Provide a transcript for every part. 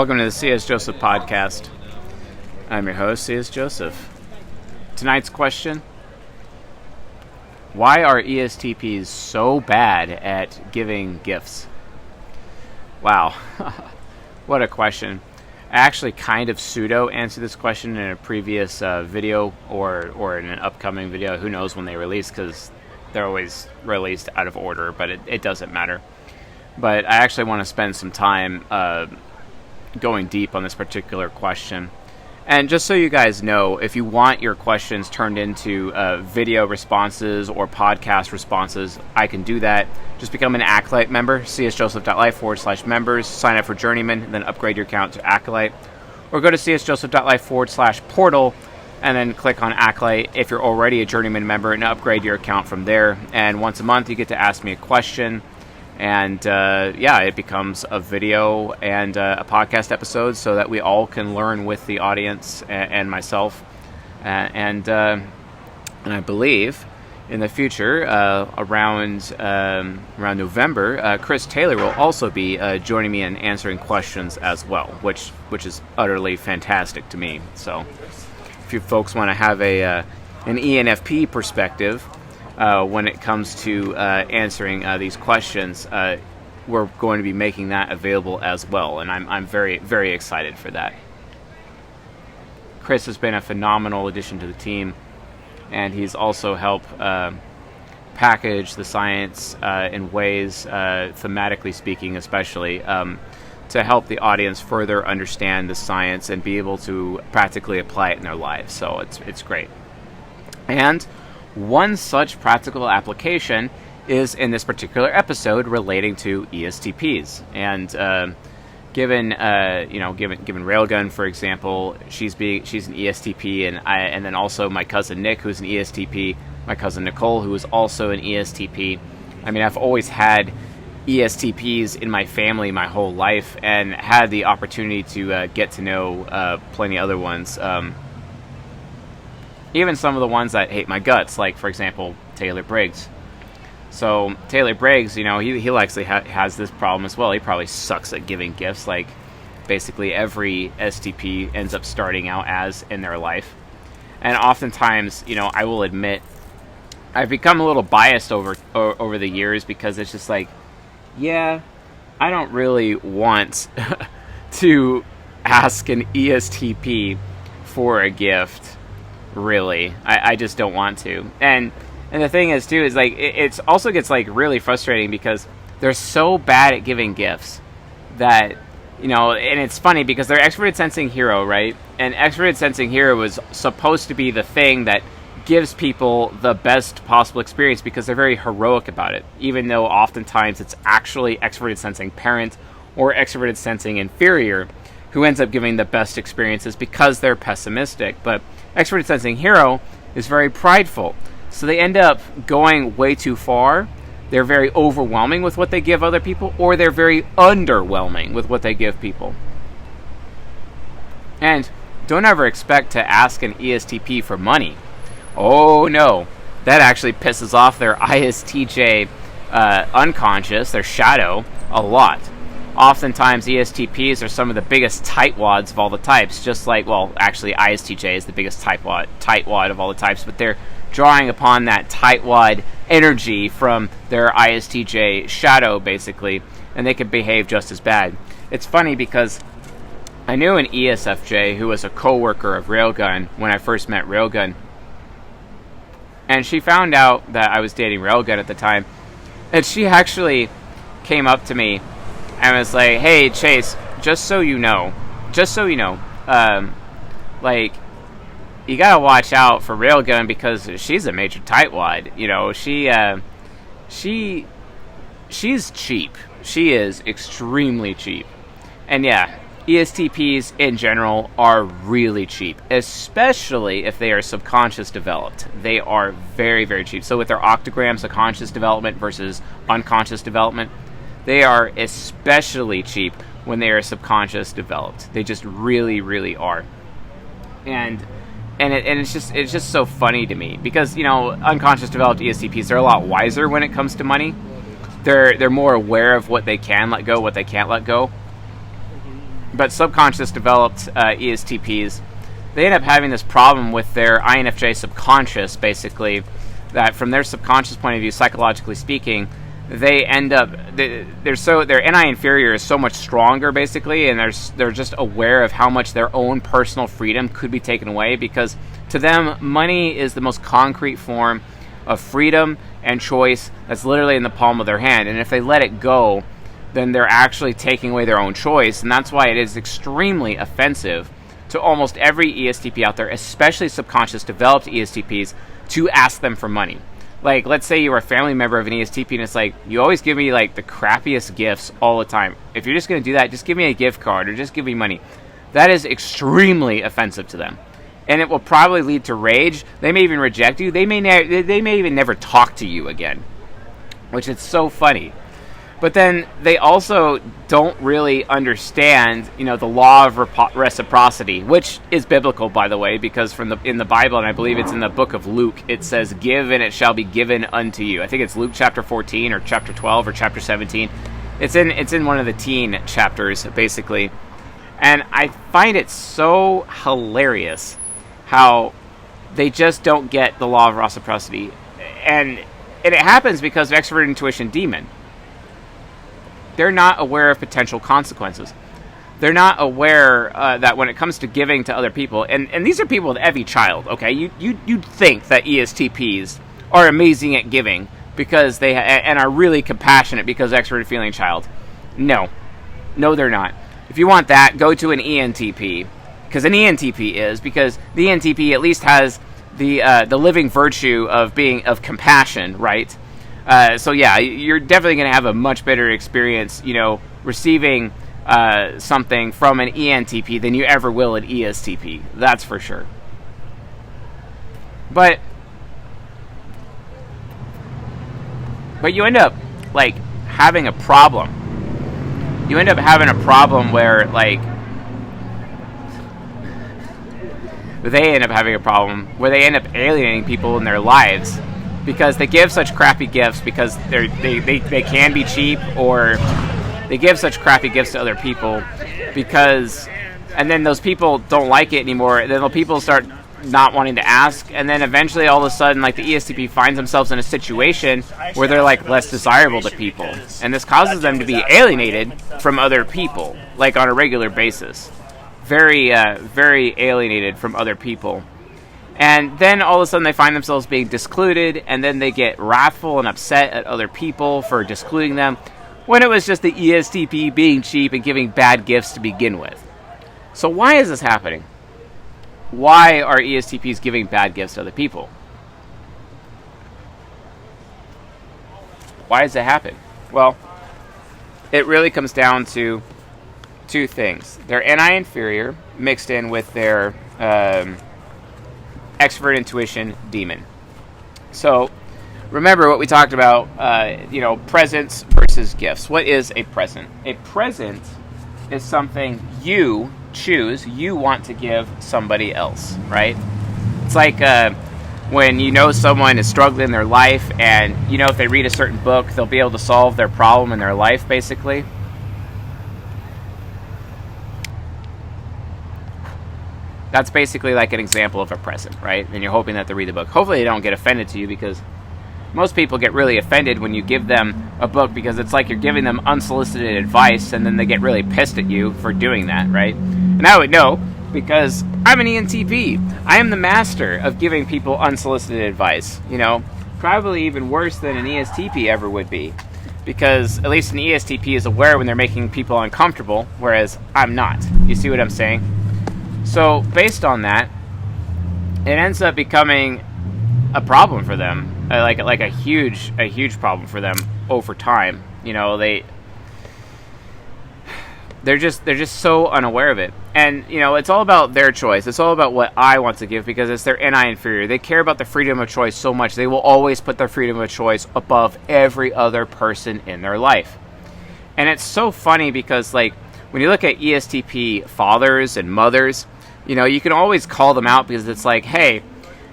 Welcome to the C.S. Joseph podcast. I'm your host, C.S. Joseph. Tonight's question: why are ESTPs so bad at giving gifts? Wow, what a question. I actually kind of pseudo-answered this question in a previous video or in an upcoming video. Who knows when they release, because they're always released out of order, but it doesn't matter. But I actually want to spend some time going deep on this particular question. And just so you guys know, if you want your questions turned into video responses or podcast responses, I can do that. Just become an Acolyte member, csjoseph.life/members, sign up for Journeyman, then upgrade your account to Acolyte. Or go to csjoseph.life/portal, and then click on Acolyte if you're already a Journeyman member, and upgrade your account from there. And once a month, you get to ask me a question. And it becomes a video and a podcast episode so that we all can learn with the audience and myself. And I believe in the future, around November, Chris Taylor will also be joining me in answering questions as well, which is utterly fantastic to me. So if you folks want to have an ENFP perspective when it comes to answering these questions, we're going to be making that available as well, and I'm very, very excited for that. Chris has been a phenomenal addition to the team, and he's also helped package the science in ways, thematically speaking especially, to help the audience further understand the science and be able to practically apply it in their lives. So it's great. And one such practical application is in this particular episode relating to ESTPs. And given Railgun, for example, she's an ESTP, and then also my cousin Nick, who's an ESTP, my cousin Nicole, who is also an ESTP. I mean, I've always had ESTPs in my family my whole life, and had the opportunity to get to know plenty other ones. Even some of the ones that hate my guts, like, for example, Taylor Briggs. So, Taylor Briggs, he likely has this problem as well. He probably sucks at giving gifts, like basically every STP ends up starting out as in their life. And oftentimes, I will admit, I've become a little biased over the years, because it's just like, yeah, I don't really want to ask an ESTP for a gift. Really, I just don't want to. And the thing is too is like it also gets like really frustrating, because they're so bad at giving gifts that and it's funny because they're extroverted sensing hero, right? And extroverted sensing hero was supposed to be the thing that gives people the best possible experience, because they're very heroic about it, even though oftentimes it's actually extroverted sensing parent or extroverted sensing inferior who ends up giving the best experiences because they're pessimistic. But extroverted sensing hero is very prideful, so they end up going way too far. They're very overwhelming with what they give other people, or they're very underwhelming with what they give people. And don't ever expect to ask an ESTP for money. Oh no, that actually pisses off their ISTJ unconscious, their shadow, a lot. Oftentimes, ESTPs are some of the biggest tightwads of all the types, just like, well, actually, ISTJ is the biggest tightwad of all the types, but they're drawing upon that tightwad energy from their ISTJ shadow, basically, and they can behave just as bad. It's funny because I knew an ESFJ who was a co-worker of Railgun when I first met Railgun, and she found out that I was dating Railgun at the time, and she actually came up to me and was like, "Hey, Chase, just so you know, like, you gotta watch out for Railgun, because she's a major tightwad. She's cheap. She is extremely cheap." And yeah, ESTPs in general are really cheap, especially if they are subconscious developed. They are very, very cheap. So with their octogram subconscious development versus unconscious development, they are especially cheap when they are subconscious developed. They just really, really are. And it's just so funny to me, because unconscious developed ESTPs, they're a lot wiser when it comes to money. They're more aware of what they can let go, what they can't let go. but subconscious developed ESTPs, they end up having this problem with their INFJ subconscious, basically, that from their subconscious point of view, psychologically speaking, they end up their NI inferior is so much stronger, basically, and they're just aware of how much their own personal freedom could be taken away, because to them, money is the most concrete form of freedom and choice that's literally in the palm of their hand. And if they let it go, then they're actually taking away their own choice. And that's why it is extremely offensive to almost every ESTP out there, especially subconscious developed ESTPs, to ask them for money. Like, let's say you're a family member of an ESTP and it's like, you always give me like the crappiest gifts all the time. If you're just going to do that, just give me a gift card or just give me money. That is extremely offensive to them. And it will probably lead to rage. They may even reject you. They may even never talk to you again, which is so funny. But then they also don't really understand, the law of reciprocity, which is biblical, by the way, because in the Bible, and I believe it's in the book of Luke, it says, "Give and it shall be given unto you." I think it's Luke chapter 14 or chapter 12 or chapter 17. It's in one of the teen chapters, basically. And I find it so hilarious how they just don't get the law of reciprocity. And it happens because of extrovert intuition demon. They're not aware of potential consequences. They're not aware that when it comes to giving to other people, and these are people with every child, okay? You'd think that ESTPs are amazing at giving because they and are really compassionate because extroverted feeling child. No, they're not. If you want that, go to an ENTP, because an ENTP is, because the ENTP at least has the living virtue of compassion, right? So yeah, you're definitely going to have a much better experience, receiving something from an ENTP than you ever will an ESTP. That's for sure. But you end up having a problem. You end up having a problem where they end up having a problem where they end up alienating people in their lives because they give such crappy gifts because they can be cheap, or they give such crappy gifts to other people and then those people don't like it anymore. Then the people start not wanting to ask, and then eventually all of a sudden the ESTP finds themselves in a situation where they're less desirable to people, and this causes them to be alienated from other people on a regular basis. Very very alienated from other people. And then all of a sudden they find themselves being discluded, and then they get wrathful and upset at other people for discluding them, when it was just the ESTP being cheap and giving bad gifts to begin with. So why is this happening? Why are ESTPs giving bad gifts to other people? Why does it happen? Well, it really comes down to two things. Their NI inferior mixed in with their extrovert intuition demon. So remember what we talked about, presents versus gifts. What is a present? A present is something you choose, you want to give somebody else, right? It's like when someone is struggling in their life, and if they read a certain book, they'll be able to solve their problem in their life, basically. That's basically like an example of a present, right? And you're hoping that they read the book. Hopefully they don't get offended to you, because most people get really offended when you give them a book, because it's like you're giving them unsolicited advice, and then they get really pissed at you for doing that, right? And I would know, because I'm an ENTP. I am the master of giving people unsolicited advice, probably even worse than an ESTP ever would be, because at least an ESTP is aware when they're making people uncomfortable, whereas I'm not. You see what I'm saying? So based on that, it ends up becoming a problem for them, like a huge problem for them over time. They're just so unaware of it, and it's all about their choice. It's all about what I want to give, because it's their NI inferior. They care about the freedom of choice so much, they will always put their freedom of choice above every other person in their life. And it's so funny because when you look at ESTP fathers and mothers, you can always call them out, because it's like, hey,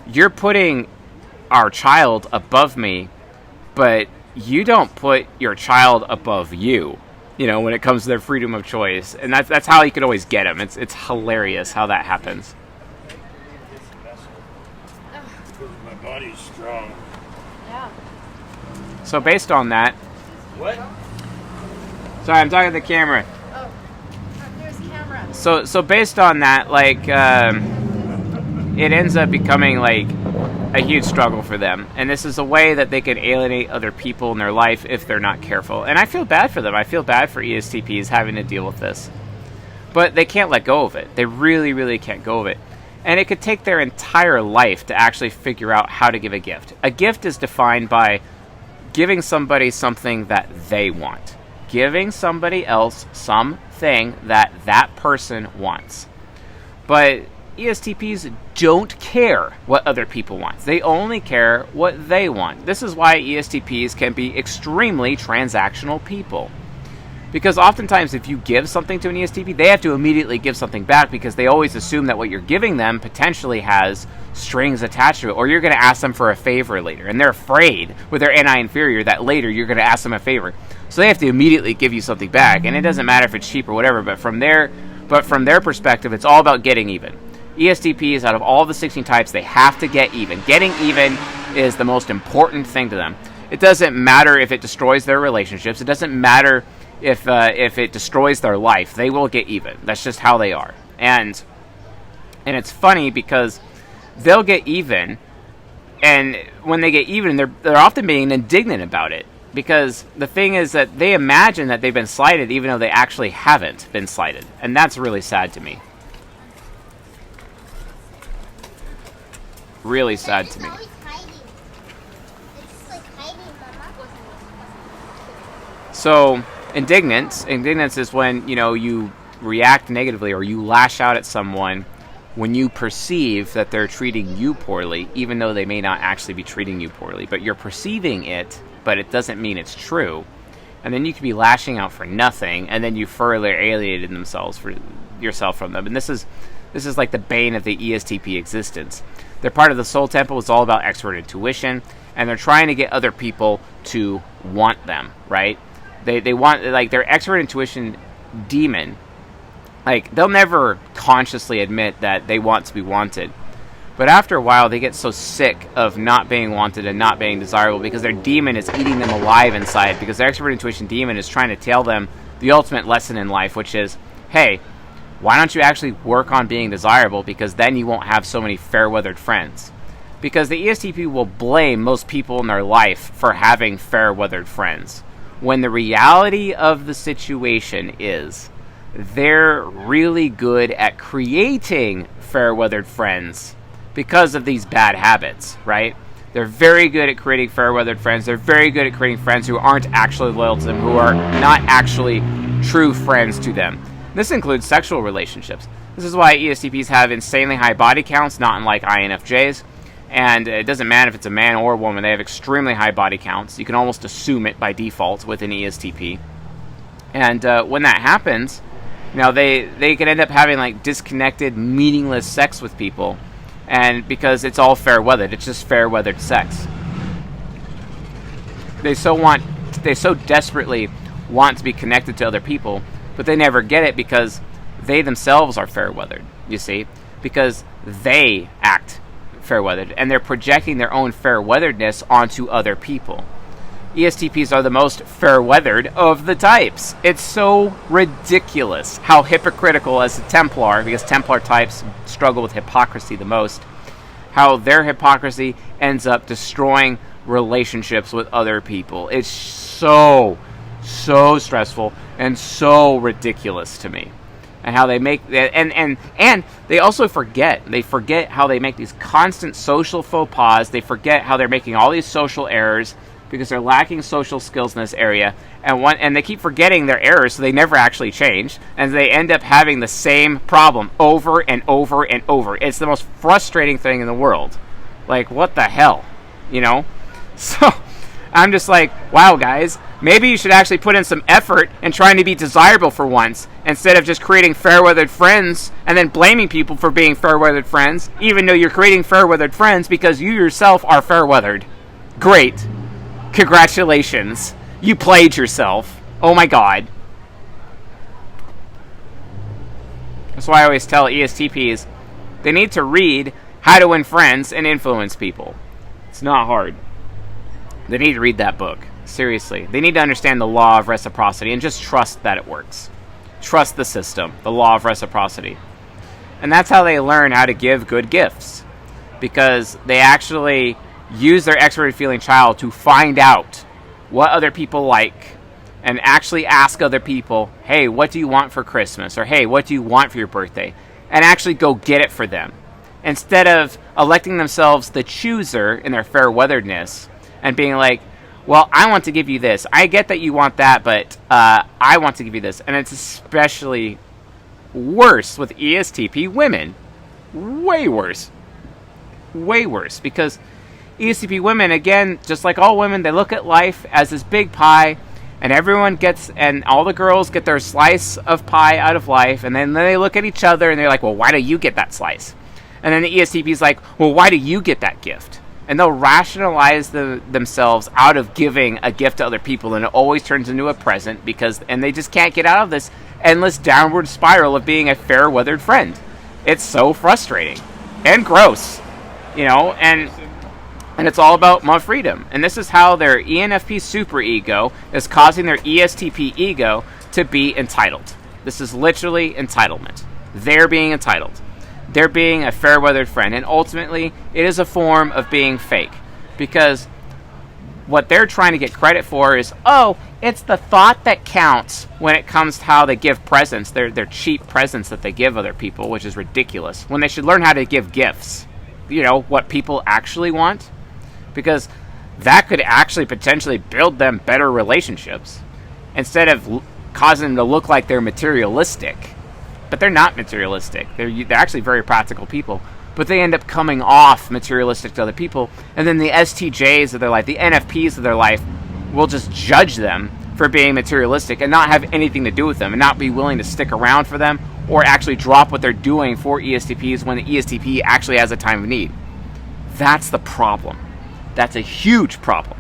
you're putting our child above me, but you don't put your child above you. when it comes to their freedom of choice. And that's how you could always get them. It's hilarious how that happens. My body's strong. Yeah. So based on that... What? Sorry, I'm talking to the camera. Oh, there's camera. So based on that, like, it ends up becoming, like, a huge struggle for them. And this is a way that they can alienate other people in their life if they're not careful. And I feel bad for them. I feel bad for ESTPs having to deal with this. But they can't let go of it. They really, really can't go of it. And it could take their entire life to actually figure out how to give a gift. A gift is defined by giving somebody something that they want. Giving somebody else something that that person wants. But ESTPs don't care what other people want. They only care what they want. This is why ESTPs can be extremely transactional people. Because oftentimes if you give something to an ESTP, they have to immediately give something back because they always assume that what you're giving them potentially has strings attached to it, or you're going to ask them for a favor later. And they're afraid with their NI inferior that later you're going to ask them a favor. So they have to immediately give you something back. And it doesn't matter if it's cheap or whatever, but from their perspective, it's all about getting even. ESTPs, out of all the 16 types, they have to get even. Getting even is the most important thing to them. It doesn't matter if it destroys their relationships. It doesn't matter if it destroys their life. They will get even. That's just how they are. And it's funny because they'll get even, and when they get even, they're often being indignant about it. Because the thing is that they imagine that they've been slighted even though they actually haven't been slighted. And that's really sad to me. Really sad to me. So, indignance is when, you react negatively or you lash out at someone when you perceive that they're treating you poorly, even though they may not actually be treating you poorly. But you're perceiving it, but it doesn't mean it's true. And then you could be lashing out for nothing, and then you further alienated yourself from them. And this is like the bane of the ESTP existence. They're part of the soul temple. It's all about expert intuition, and they're trying to get other people to want them, right? They want, like, their expert intuition demon, like, they'll never consciously admit that they want to be wanted. But after a while, they get so sick of not being wanted and not being desirable because their demon is eating them alive inside, because their expert intuition demon is trying to tell them the ultimate lesson in life, which is, hey, why don't you actually work on being desirable, because then you won't have so many fair-weathered friends. Because the ESTP will blame most people in their life for having fair-weathered friends, when the reality of the situation is they're really good at creating fair-weathered friends because of these bad habits, right? They're very good at creating fair-weathered friends. They're very good at creating friends who aren't actually loyal to them, who are not actually true friends to them. This includes sexual relationships. This is why ESTPs have insanely high body counts, not unlike INFJs. And it doesn't matter if it's a man or a woman, they have extremely high body counts. You can almost assume it by default with an ESTP. And when that happens, they can end up having like disconnected, meaningless sex with people. And because it's all fair-weathered, it's just fair-weathered sex. They so desperately want to be connected to other people, but they never get it because they themselves are fair-weathered, you see? Because they act fair-weathered, and they're projecting their own fair-weatheredness onto other people. ESTPs are the most fair-weathered of the types. It's so ridiculous how hypocritical as a Templar, because Templar types struggle with hypocrisy the most, how their hypocrisy ends up destroying relationships with other people. It's so stressful and so ridiculous to me. And how they make and they also forget how they make these constant social faux pas. They forget how they're making all these social errors because they're lacking social skills in this area, and they keep forgetting their errors, so they never actually change, and they end up having the same problem over and over and over. It's the most frustrating thing in the world. Like, what the hell, So I'm just like, wow, guys, maybe you should actually put in some effort in trying to be desirable for once, instead of just creating fair-weathered friends and then blaming people for being fair-weathered friends, even though you're creating fair-weathered friends because you yourself are fair-weathered. Great. Congratulations. You played yourself. Oh my god. That's why I always tell ESTPs they need to read How to Win Friends and Influence People. It's not hard. They need to read that book. Seriously. They need to understand the law of reciprocity and just trust that it works. Trust the system, the law of reciprocity. And that's how they learn how to give good gifts. Because they actually use their extroverted feeling child to find out what other people like and actually ask other people, hey, what do you want for Christmas? Or hey, what do you want for your birthday? And actually go get it for them. Instead of electing themselves the chooser in their fair weatheredness and being like, well, I want to give you this. I get that you want that, but I want to give you this. And it's especially worse with ESTP women. Way worse. Way worse. Because ESTP women, again, just like all women, they look at life as this big pie, and everyone gets, and all the girls get their slice of pie out of life, and then they look at each other and they're like, well, why do you get that slice? And then the ESTP is like, well, why do you get that gift? And they'll rationalize themselves out of giving a gift to other people, and it always turns into a present and they just can't get out of this endless downward spiral of being a fair-weathered friend. It's so frustrating and gross, and it's all about my freedom. And this is how their ENFP superego is causing their ESTP ego to be entitled. This is literally entitlement. They're being entitled. They're being a fair-weathered friend. And ultimately, it is a form of being fake. Because what they're trying to get credit for is, it's the thought that counts when it comes to how they give presents. They're cheap presents that they give other people, which is ridiculous. When they should learn how to give gifts. What people actually want. Because that could actually potentially build them better relationships instead of causing them to look like they're materialistic. But they're not materialistic. They're actually very practical people. But they end up coming off materialistic to other people. And then the STJs of their life, the NFPs of their life, will just judge them for being materialistic and not have anything to do with them and not be willing to stick around for them or actually drop what they're doing for ESTPs when the ESTP actually has a time of need. That's the problem. That's a huge problem.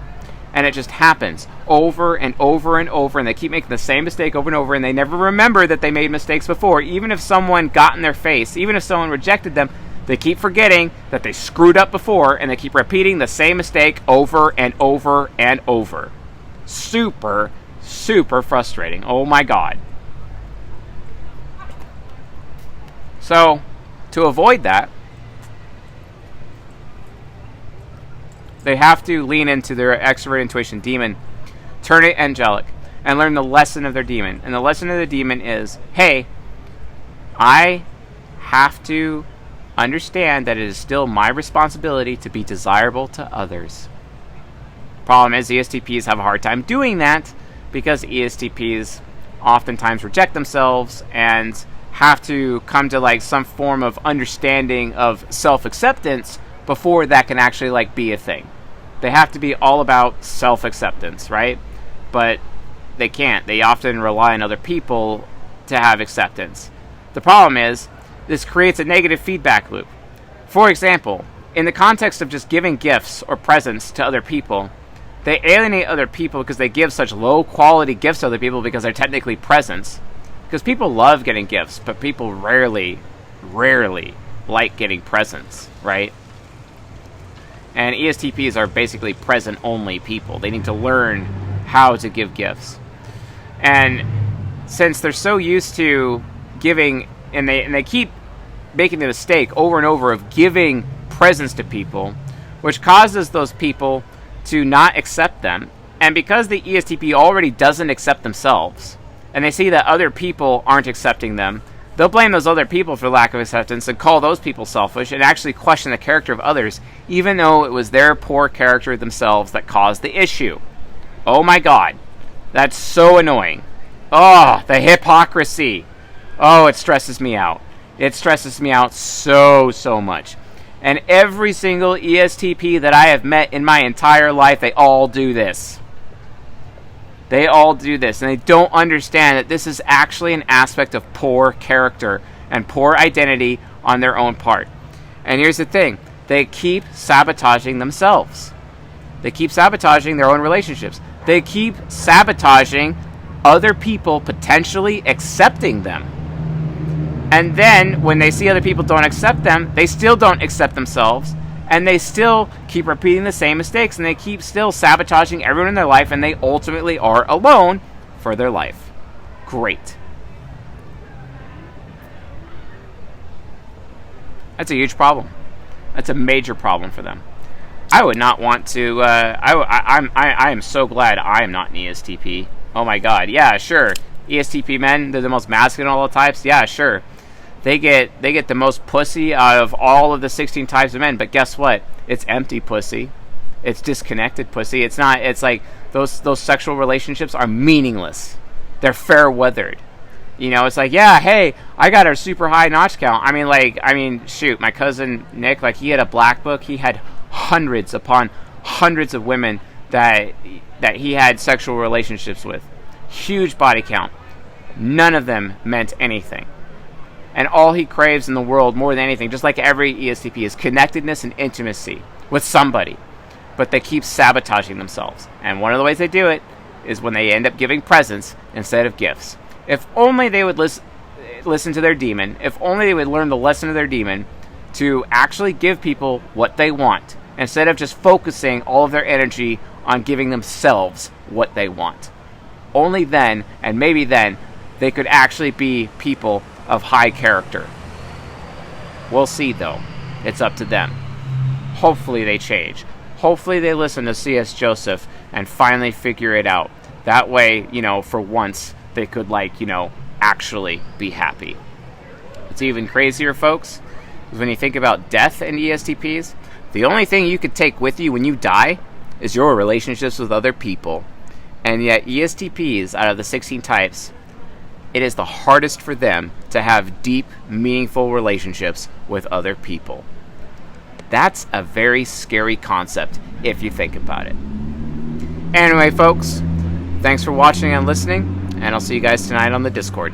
And it just happens over and over and over, and they keep making the same mistake over and over, and they never remember that they made mistakes before. Even if someone got in their face, even if someone rejected them, they keep forgetting that they screwed up before, and they keep repeating the same mistake over and over and over. Super, super frustrating. Oh my God. So, to avoid that, they have to lean into their extrovert intuition demon, turn it angelic, and learn the lesson of their demon. And the lesson of the demon is, hey, I have to understand that it is still my responsibility to be desirable to others. Problem is, ESTPs have a hard time doing that because ESTPs oftentimes reject themselves and have to come to some form of understanding of self-acceptance before that can actually be a thing. They have to be all about self-acceptance, right? But they can't. They often rely on other people to have acceptance. The problem is, this creates a negative feedback loop. For example, in the context of just giving gifts or presents to other people, they alienate other people because they give such low-quality gifts to other people because they're technically presents. Because people love getting gifts, but people rarely like getting presents, right? And ESTPs are basically present-only people. They need to learn how to give gifts. And since they're so used to giving, and they keep making the mistake over and over of giving presents to people, which causes those people to not accept them. And because the ESTP already doesn't accept themselves, and they see that other people aren't accepting them, they'll blame those other people for lack of acceptance and call those people selfish and actually question the character of others, even though it was their poor character themselves that caused the issue. Oh my God. That's so annoying. Oh, the hypocrisy. Oh, it stresses me out. It stresses me out so much. And every single ESTP that I have met in my entire life, they all do this. They all do this, and they don't understand that this is actually an aspect of poor character and poor identity on their own part. And here's the thing. They keep sabotaging themselves. They keep sabotaging their own relationships. They keep sabotaging other people potentially accepting them. And then when they see other people don't accept them, they still don't accept themselves, and they still keep repeating the same mistakes, and they keep still sabotaging everyone in their life, and they ultimately are alone for their life. Great. That's a huge problem. That's a major problem for them. I would not want to. I am so glad I am not an ESTP. Oh my God. Yeah, sure. ESTP men, they're the most masculine of all the types. Yeah, sure. They get the most pussy out of all of the 16 types of men. But guess what? It's empty pussy. It's disconnected pussy. It's not. It's like those sexual relationships are meaningless. They're fair weathered. You know, it's like, yeah, hey, I got a super high notch count. I mean, shoot, my cousin Nick, like, he had a black book. He had hundreds upon hundreds of women that he had sexual relationships with. Huge body count. None of them meant anything. And all he craves in the world more than anything, just like every ESTP, is connectedness and intimacy with somebody. But they keep sabotaging themselves. And one of the ways they do it is when they end up giving presents instead of gifts. If only they would listen to their demon, if only they would learn the lesson of their demon to actually give people what they want, instead of just focusing all of their energy on giving themselves what they want. Only then, and maybe then, they could actually be people of high character. We'll see, though. It's up to them. Hopefully they change. Hopefully they listen to C.S. Joseph and finally figure it out. That way, you know, for once, they could, like, you know, actually be happy. It's even crazier, folks, is when you think about death in ESTPs, the only thing you could take with you when you die is your relationships with other people. And yet ESTPs, out of the 16 types, it is the hardest for them to have deep, meaningful relationships with other people. That's a very scary concept if you think about it. Anyway, folks, thanks for watching and listening, and I'll see you guys tonight on the Discord.